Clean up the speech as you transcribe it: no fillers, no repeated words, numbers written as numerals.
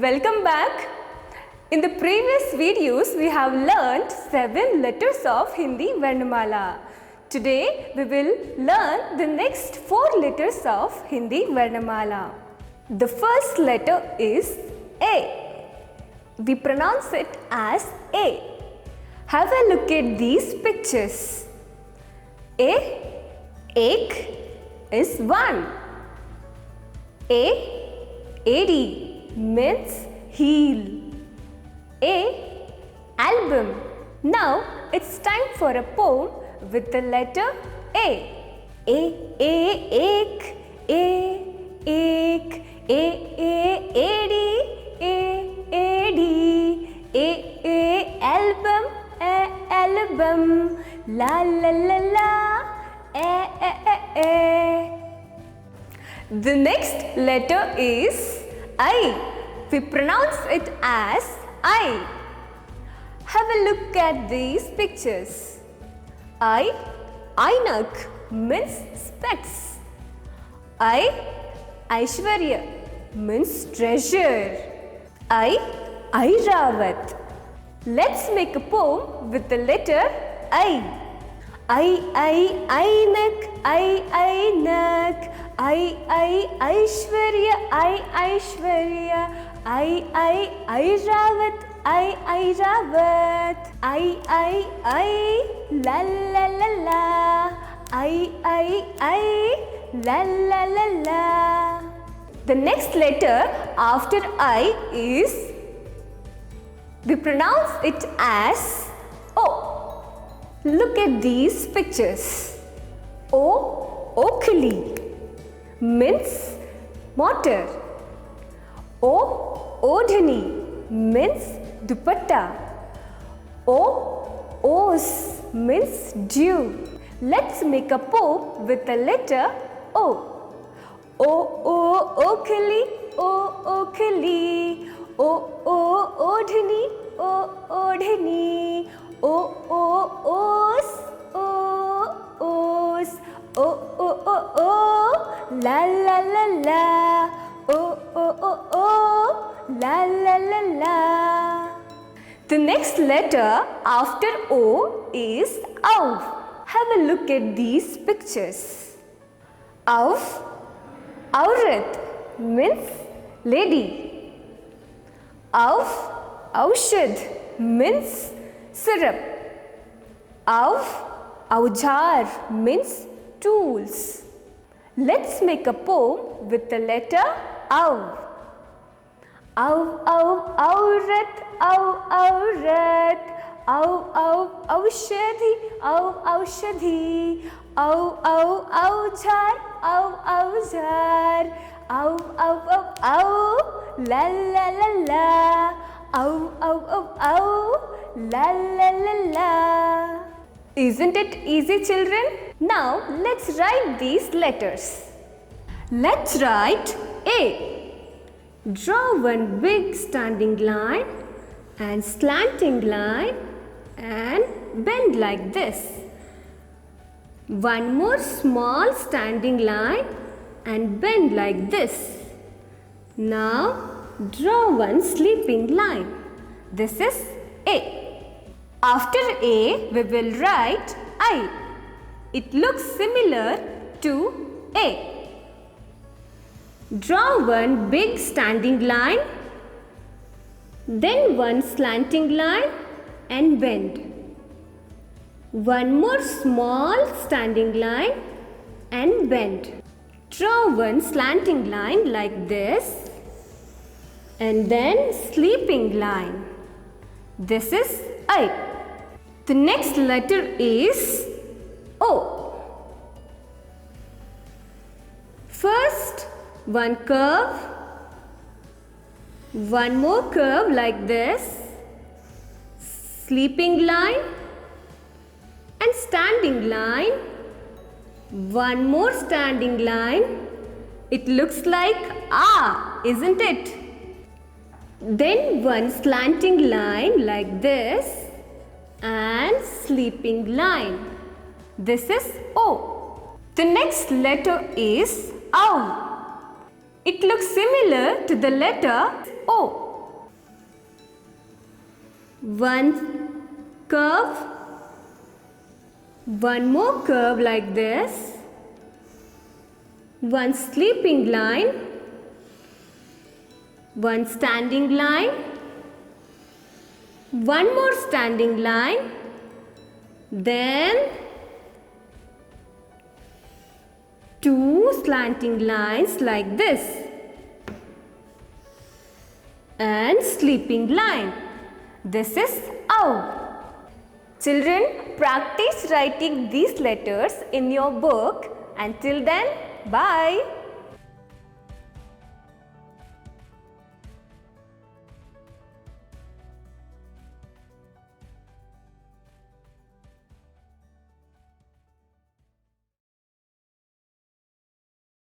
Welcome back. In the previous videos, we have learned 7 letters of Hindi Varnamala. Today, we will learn the next 4 letters of Hindi Varnamala. The first letter is A. We pronounce it as A. Have a look at these pictures. A, ek is 1. AD means heel. Album. Now it's time for a poem with the letter A. Ek, ad, album, la la la la, The next letter is I. We pronounce it as I. Have a look at these pictures. Ainak means specs. Aishwarya means treasure. Airawat. Let's make a poem with the letter I. Ainak, Ainak, Aishwarya, Aishwarya, Airawat, Airawat, la la la la, la la la la. The next letter after I is, we pronounce it as O. Look at these pictures. Oakley means motor. Odhani means dupatta. Os means dew. Let's make a poem with the letter O. Oakley, Oakley, Odhani, Odhani, Os, la la la la, la la la la. The next letter after O is Av. Have a look at these pictures. Aurat means lady. Aushad means syrup. Aujar means tools. Let's make a poem with the letter Av. Aurat, aurat, aushadhi, aushadhi, aujar, aujar, la la la la, la la la la. Isn't it easy, children? Now let's write these letters. Let's write A. Draw one big standing line and slanting line and bend like this. One more small standing line and bend like this. Now draw one sleeping line. This is A. After A, we will write I. It looks similar to A. Draw one big standing line, then one slanting line and bend. One more small standing line and bend. Draw one slanting line like this and then sleeping line. This is I. The next letter is O. First, one curve, one more curve like this, sleeping line and standing line, one more standing line. It looks like A, isn't it? Then one slanting line like this and sleeping line. This is O. The next letter is Au. It looks similar to the letter O. one curve, one more curve like this, one sleeping line, one standing line, one more standing line, then two slanting lines like this, and sleeping line. This is ow. Children, practice writing these letters in your book. Until then, bye.